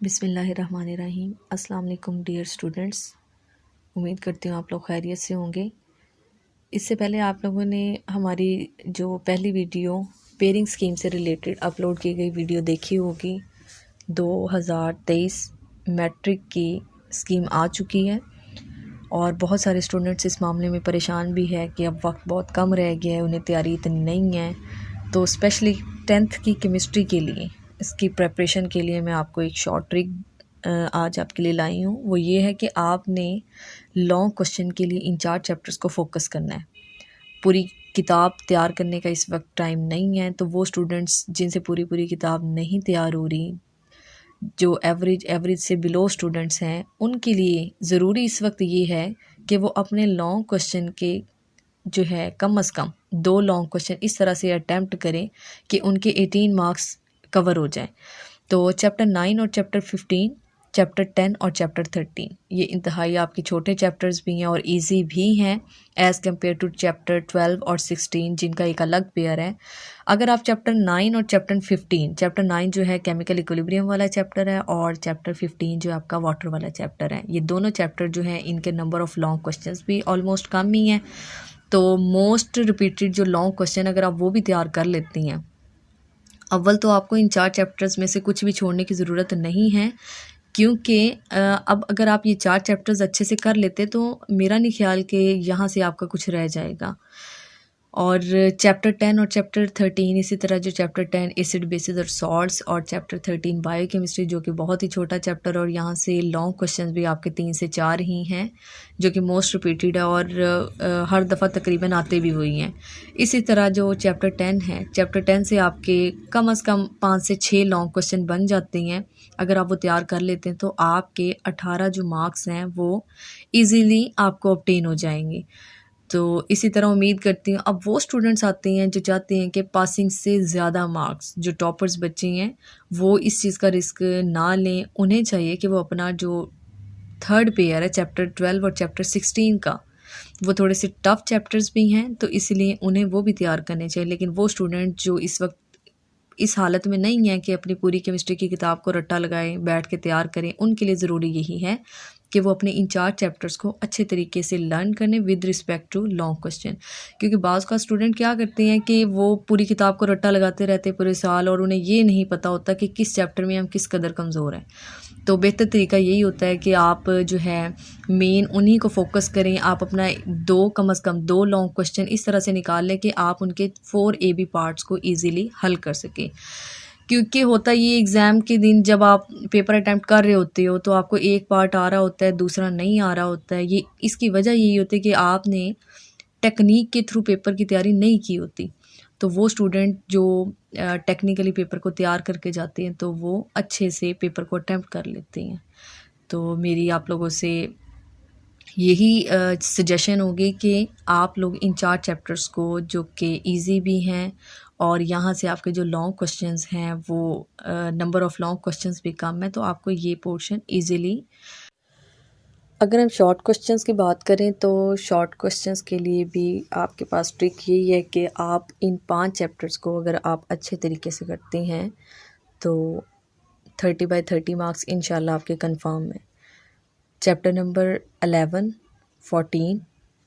बिस्मिल्लाहिर्रहमानिर्रहीम। अस्सलाम वालेकुम डियर स्टूडेंट्स, उम्मीद करती हूँ आप लोग खैरियत से होंगे। इससे पहले आप लोगों ने हमारी जो पहली वीडियो पेयरिंग स्कीम से रिलेटेड अपलोड की गई वीडियो देखी होगी। 2023 मैट्रिक की स्कीम आ चुकी है और बहुत सारे स्टूडेंट्स इस मामले में परेशान भी है कि अब वक्त बहुत कम रह गया है, उन्हें तैयारी इतनी नहीं है। तो स्पेशली 10th की केमिस्ट्री के लिए इसकी प्रेपरेशन के लिए मैं आपको एक शॉर्ट ट्रिक आज आपके लिए लाई हूँ। वो ये है कि आपने लॉन्ग क्वेश्चन के लिए इन 4 चैप्टर्स को फोकस करना है। पूरी किताब तैयार करने का इस वक्त टाइम नहीं है, तो वो स्टूडेंट्स जिनसे पूरी किताब नहीं तैयार हो रही, जो एवरेज से बिलो स्टूडेंट्स हैं, उनके लिए ज़रूरी इस वक्त ये है कि वो अपने लॉन्ग क्वेश्चन के जो है कम से कम 2 लॉन्ग क्वेश्चन इस तरह से अटैम्प्ट करें कि उनके 18 मार्क्स कवर हो जाए। तो चैप्टर 9 और चैप्टर 15, चैप्टर 10 और चैप्टर 13 ये इंतहाई आपके छोटे चैप्टर्स भी हैं और इजी भी हैं एज़ कम्पेयर टू चैप्टर 12 और 16 जिनका एक अलग पेयर है। अगर आप चैप्टर 9 और चैप्टर 15, चैप्टर 9 जो है केमिकल इक्विलिब्रियम वाला चैप्टर है और चैप्टर 15 जो आपका वाटर वाला चैप्टर है, ये दोनों चैप्टर जो हैं इनके नंबर ऑफ़ लॉन्ग क्वेश्चंस भी ऑलमोस्ट कम ही हैं। तो मोस्ट रिपीटेड जो लॉन्ग क्वेश्चन अगर आप वो भी तैयार कर लेती हैं, अव्वल तो आपको इन 4 चैप्टर्स में से कुछ भी छोड़ने की ज़रूरत नहीं है, क्योंकि अब अगर आप ये 4 चैप्टर्स अच्छे से कर लेते तो मेरा नहीं ख्याल कि यहाँ से आपका कुछ रह जाएगा। और चैप्टर 10 और चैप्टर 13 इसी तरह जो चैप्टर 10 एसिड बेसिस और सॉल्ट्स और चैप्टर 13 बायोकेमिस्ट्री जो कि बहुत ही छोटा चैप्टर और यहाँ से लॉन्ग क्वेश्चंस भी आपके 3 से 4 ही हैं जो कि मोस्ट रिपीटेड है और हर दफ़ा तकरीबन आते भी हुई हैं। इसी तरह जो चैप्टर 10 है, चैप्टर 10 से आपके कम से कम 5 से 6 लॉन्ग क्वेश्चन बन जाते हैं। अगर आप वो तैयार कर लेते हैं तो आपके 18 जो मार्क्स हैं वो ईज़िली आपको ऑब्टेन हो जाएंगे। तो इसी तरह उम्मीद करती हूँ अब वो स्टूडेंट्स आते हैं जो चाहते हैं कि पासिंग से ज़्यादा मार्क्स, जो टॉपर्स बच्चे हैं वो इस चीज़ का रिस्क ना लें। उन्हें चाहिए कि वो अपना जो थर्ड पेयर है चैप्टर 12 और चैप्टर 16 का, वो थोड़े से टफ़ चैप्टर्स भी हैं तो इसलिए उन्हें वो भी तैयार करने चाहिए। लेकिन वो स्टूडेंट जो इस वक्त इस हालत में नहीं है कि अपनी पूरी केमिस्ट्री की किताब को रट्टा लगाएं, बैठ के तैयार करें, उनके लिए ज़रूरी यही है कि वो अपने इन 4 चैप्टर्स को अच्छे तरीके से लर्न करें with respect to long question. क्योंकि बाज़ का स्टूडेंट क्या करते हैं कि वो पूरी किताब को रट्टा लगाते रहते पूरे साल और उन्हें ये नहीं पता होता कि किस चैप्टर में हम किस कदर कमज़ोर हैं। तो बेहतर तरीका यही होता है कि आप जो है मेन उन्हीं को फोकस करें। आप अपना कम से कम 2 लॉन्ग क्वेश्चन इस तरह से निकाल लें कि आप उनके 4 AB पार्ट्स को ईज़िली हल कर सकें। क्योंकि होता ये एग्ज़ाम के दिन जब आप पेपर अटैम्प्ट कर रहे होते हो तो आपको एक पार्ट आ रहा होता है, दूसरा नहीं आ रहा होता है। ये इसकी वजह यही होती है कि आपने टेक्निक के थ्रू पेपर की तैयारी नहीं की होती। तो वो स्टूडेंट जो टेक्निकली पेपर को तैयार करके जाते हैं तो वो अच्छे से पेपर को अटैम्प्ट कर लेते हैं। तो मेरी आप लोगों से यही सजेशन होगी कि आप लोग इन 4 चैप्टर्स को जो कि इजी भी हैं और यहाँ से आपके जो लॉन्ग क्वेश्चंस हैं वो नंबर ऑफ़ लॉन्ग क्वेश्चंस भी कम है, तो आपको ये पोर्शन इजीली। अगर हम शॉर्ट क्वेश्चंस की बात करें तो शॉर्ट क्वेश्चंस के लिए भी आपके पास ट्रिक यही है कि आप इन 5 चैप्टर्स को अगर आप अच्छे तरीके से करते हैं तो 30/30 मार्क्स इंशाल्लाह आपके कंफर्म है। चैप्टर नंबर 11, 14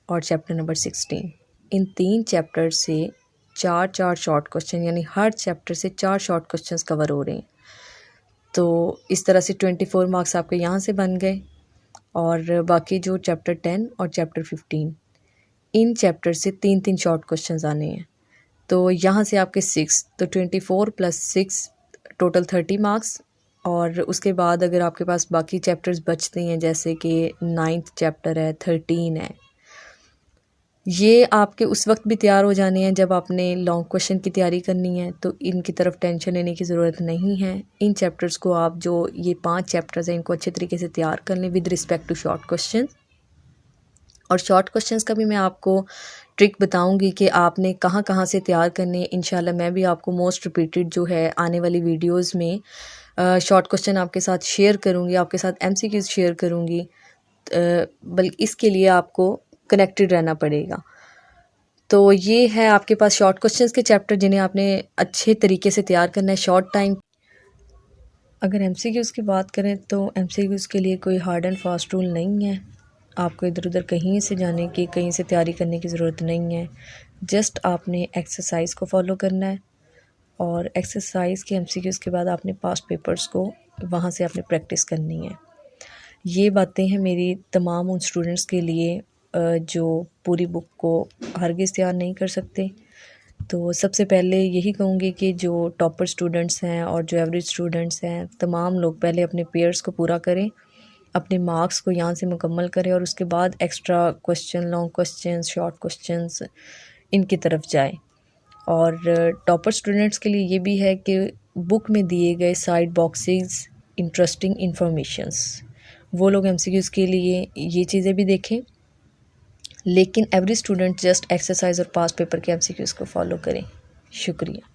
और चैप्टर नंबर 16, इन 3 चैप्टर से 4 शॉर्ट क्वेश्चन यानी हर चैप्टर से 4 शॉर्ट क्वेश्चंस कवर हो रहे हैं। तो इस तरह से 24 मार्क्स आपके यहाँ से बन गए और बाकी जो चैप्टर 10 और चैप्टर 15, इन चैप्टर से 3 शॉर्ट क्वेश्चंस आने हैं। तो यहाँ से आपके 6, तो 24 + 6 टोटल 30 मार्क्स। और उसके बाद अगर आपके पास बाकी चैप्टर्स बचते हैं जैसे कि 9th चैप्टर है, 13 है, ये आपके उस वक्त भी तैयार हो जाने हैं जब आपने लॉन्ग क्वेश्चन की तैयारी करनी है, तो इनकी तरफ टेंशन लेने की ज़रूरत नहीं है। इन चैप्टर्स को आप जो ये 5 चैप्टर्स हैं इनको अच्छे तरीके से तैयार कर लें with respect to short question. और शॉर्ट क्वेश्चंस का भी मैं आपको ट्रिक बताऊंगी कि आपने कहाँ कहाँ से तैयार करने। इंशाल्लाह मैं भी आपको मोस्ट रिपीटेड जो है आने वाली वीडियोस में शॉर्ट क्वेश्चन आपके साथ शेयर करूंगी, आपके साथ MCQs शेयर करूंगी, बल्कि इसके लिए आपको कनेक्टेड रहना पड़ेगा। तो ये है आपके पास शॉर्ट क्वेश्चंस के चैप्टर जिन्हें आपने अच्छे तरीके से तैयार करना है शॉर्ट टाइम। अगर एमसीक्यूज़ की बात करें तो एमसीक्यूज़ के लिए कोई हार्ड एंड फास्ट रूल नहीं है। आपको इधर उधर कहीं से जाने की, कहीं से तैयारी करने की ज़रूरत नहीं है। जस्ट आपने एक्सरसाइज को फॉलो करना है और एक्सरसाइज के एमसीक्यूज़ के बाद आपने पास्ट पेपर्स को वहाँ से आपने प्रैक्टिस करनी है। ये बातें हैं मेरी तमाम उन स्टूडेंट्स के लिए जो पूरी बुक को हरगिज़ तैयार नहीं कर सकते। तो सबसे पहले यही कहूँगी कि जो टॉपर स्टूडेंट्स हैं और जो एवरेज स्टूडेंट्स हैं, तमाम लोग पहले अपने पेयर्स को पूरा करें, अपने मार्क्स को यहाँ से मुकम्मल करें और उसके बाद extra question, long questions, short questions इनकी तरफ जाएं। और टॉपर स्टूडेंट्स के लिए ये भी है कि बुक में दिए गए साइड बॉक्सेस इंटरेस्टिंग इंफॉर्मेशंस, वो लोग एमसीक्यूज़ के लिए ये चीज़ें भी देखें। लेकिन एवरी स्टूडेंट जस्ट एक्सरसाइज और पास्ट पेपर के एमसीक्यूज़ को फॉलो करें। शुक्रिया।